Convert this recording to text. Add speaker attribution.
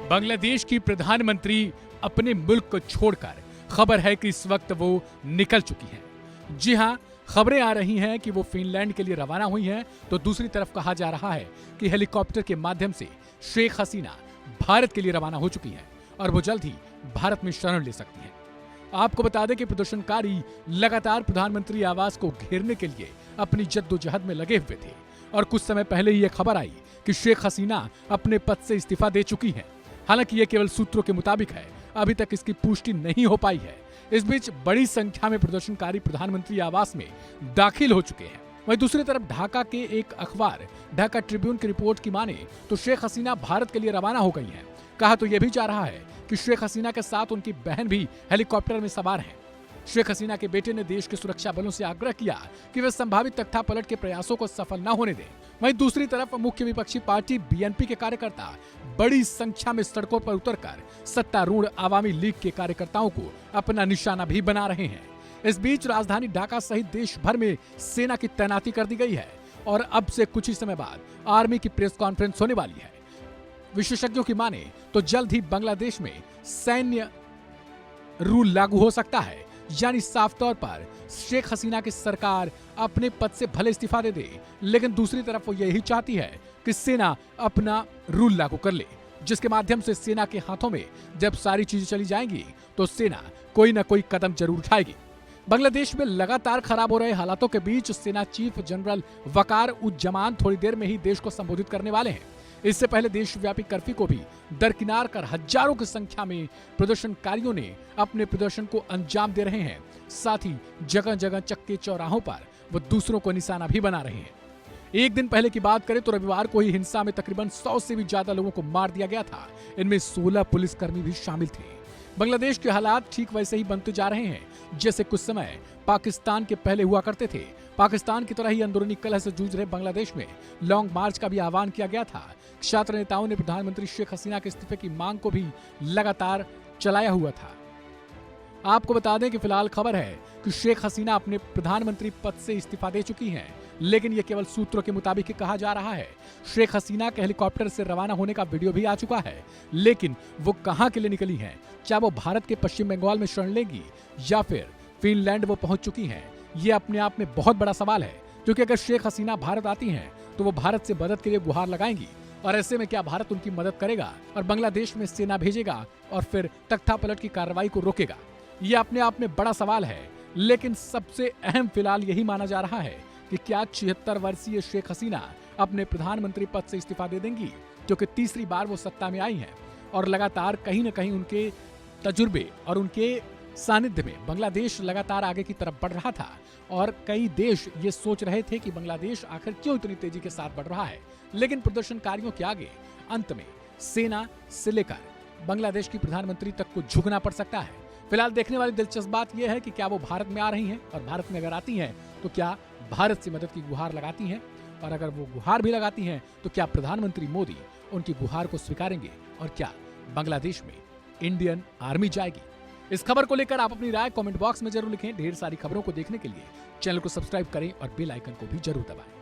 Speaker 1: बांग्लादेश की प्रधानमंत्री अपने मुल्क को छोड़कर खबर है कि इस वक्त वो निकल चुकी हैं। जी हां, खबरें आ रही हैं कि वो फिनलैंड के लिए रवाना हुई हैं, तो दूसरी तरफ कहा जा रहा है कि हेलीकॉप्टर के माध्यम से शेख हसीना भारत के लिए रवाना हो चुकी हैं और वो जल्द ही भारत में शरण ले सकती हैं। आपको बता दें कि प्रदर्शनकारी लगातार प्रधानमंत्री आवास को घेरने के लिए अपनी जद्दोजहद में लगे हुए थे और कुछ समय पहले ही यह खबर आई कि शेख हसीना अपने पद से इस्तीफा दे चुकी हैं। हालांकि ये केवल सूत्रों के मुताबिक है, अभी तक इसकी पुष्टि नहीं हो पाई है। इस बीच बड़ी संख्या में प्रदर्शनकारी प्रधानमंत्री आवास में दाखिल हो चुके हैं। वहीं दूसरी तरफ ढाका के एक अखबार ढाका ट्रिब्यून की रिपोर्ट की माने तो शेख हसीना भारत के लिए रवाना हो गई हैं। कहा तो यह भी जा रहा है कि शेख हसीना के साथ उनकी बहन भी हेलीकॉप्टर में सवार हैं। शेख हसीना के बेटे ने देश के सुरक्षा बलों से आग्रह किया कि वे संभावित तख्तापलट के प्रयासों को सफल न होने दें। वहीं दूसरी तरफ मुख्य विपक्षी पार्टी बीएनपी के कार्यकर्ता बड़ी संख्या में सड़कों पर उतरकर सत्तारूढ़ आवामी लीग के कार्यकर्ताओं को अपना निशाना भी बना रहे हैं। इस बीच राजधानी ढाका सहित देश भर में सेना की तैनाती कर दी गई है और अब से कुछ ही समय बाद आर्मी की प्रेस कॉन्फ्रेंस होने वाली है। विशेषज्ञों की माने तो जल्द ही बांग्लादेश में सैन्य रूल लागू हो सकता है, यानी साफ तौर पर शेख हसीना की सरकार अपने पद से भले इस्तीफा दे दे, लेकिन दूसरी तरफ वो यही चाहती है कि सेना अपना रूल लागू कर ले, जिसके माध्यम से सेना के हाथों में जब सारी चीजें चली जाएंगी तो सेना कोई न कोई कदम जरूर उठाएगी। बांग्लादेश में लगातार खराब हो रहे हालातों के बीच सेना चीफ जनरल वकार उज्जमान थोड़ी देर में ही देश को संबोधित करने वाले हैं। इससे पहले देशव्यापी कर्फ्यू को भी दरकिनार कर हजारों की संख्या में प्रदर्शनकारियों ने अपने प्रदर्शन को अंजाम दे रहे हैं। साथ ही जगह जगह चक्के चौराहों पर वो दूसरों को निशाना भी बना रहे हैं। एक दिन पहले की बात करें तो रविवार को ही हिंसा में तकरीबन 100 से भी ज्यादा लोगों को मार दिया गया था। इनमें 16 पुलिसकर्मी भी शामिल थे। बांग्लादेश के हालात ठीक वैसे ही बनते जा रहे हैं जैसे कुछ समय पाकिस्तान के पहले हुआ करते थे। पाकिस्तान की तरह ही अंदरूनी कलह से जूझ रहे बांग्लादेश में लॉन्ग मार्च का भी आह्वान किया गया था। छात्र नेताओं ने प्रधानमंत्री शेख हसीना के इस्तीफे की मांग को भी लगातार चलाया हुआ था। आपको बता दें कि फिलहाल खबर है कि शेख हसीना अपने प्रधानमंत्री पद से इस्तीफा दे चुकी हैं, लेकिन यह केवल सूत्रों के मुताबिक ही कहा जा रहा है। शेख हसीना के हेलीकॉप्टर से रवाना होने का वीडियो भी आ चुका है, लेकिन वो कहां के लिए निकली हैं? क्या वो भारत के पश्चिम बंगाल में शरण लेंगी या फिर फिनलैंड वो पहुंच चुकी हैं? ये अपने आप में बहुत बड़ा सवाल है, क्योंकि अगर शेख हसीना भारत आती हैं तो वो भारत से मदद के लिए गुहार लगाएंगी और ऐसे में क्या भारत उनकी मदद करेगा और बांग्लादेश में सेना भेजेगा और फिर तख्तापलट की कार्रवाई को रोकेगा? ये अपने आप में बड़ा सवाल है, लेकिन सबसे अहम फिलहाल यही माना जा रहा है कि क्या 76 वर्षीय शेख हसीना अपने प्रधानमंत्री पद से इस्तीफा दे देंगी, क्योंकि तीसरी बार वो सत्ता में आई हैं और लगातार कहीं न कहीं उनके तजुर्बे और उनके सानिध्य में बांग्लादेश लगातार आगे की तरफ बढ़ रहा था और कई देश ये सोच रहे थे कि बांग्लादेश आखिर क्यों इतनी तेजी के साथ बढ़ रहा है। लेकिन प्रदर्शनकारियों के आगे अंत में सेना से लेकर बांग्लादेश की प्रधानमंत्री तक को झुकना पड़ सकता है। फिलहाल देखने वाली दिलचस्प बात यह है कि क्या वो भारत में आ रही हैं और भारत में अगर आती हैं तो क्या भारत से मदद की गुहार लगाती हैं, और अगर वो गुहार भी लगाती हैं तो क्या प्रधानमंत्री मोदी उनकी गुहार को स्वीकारेंगे और क्या बांग्लादेश में इंडियन आर्मी जाएगी? इस खबर को लेकर आप अपनी राय कमेंट बॉक्स में जरूर लिखें। ढेर सारी खबरों को देखने के लिए चैनल को सब्सक्राइब करें और बेल आइकन को भी जरूर दबाएं।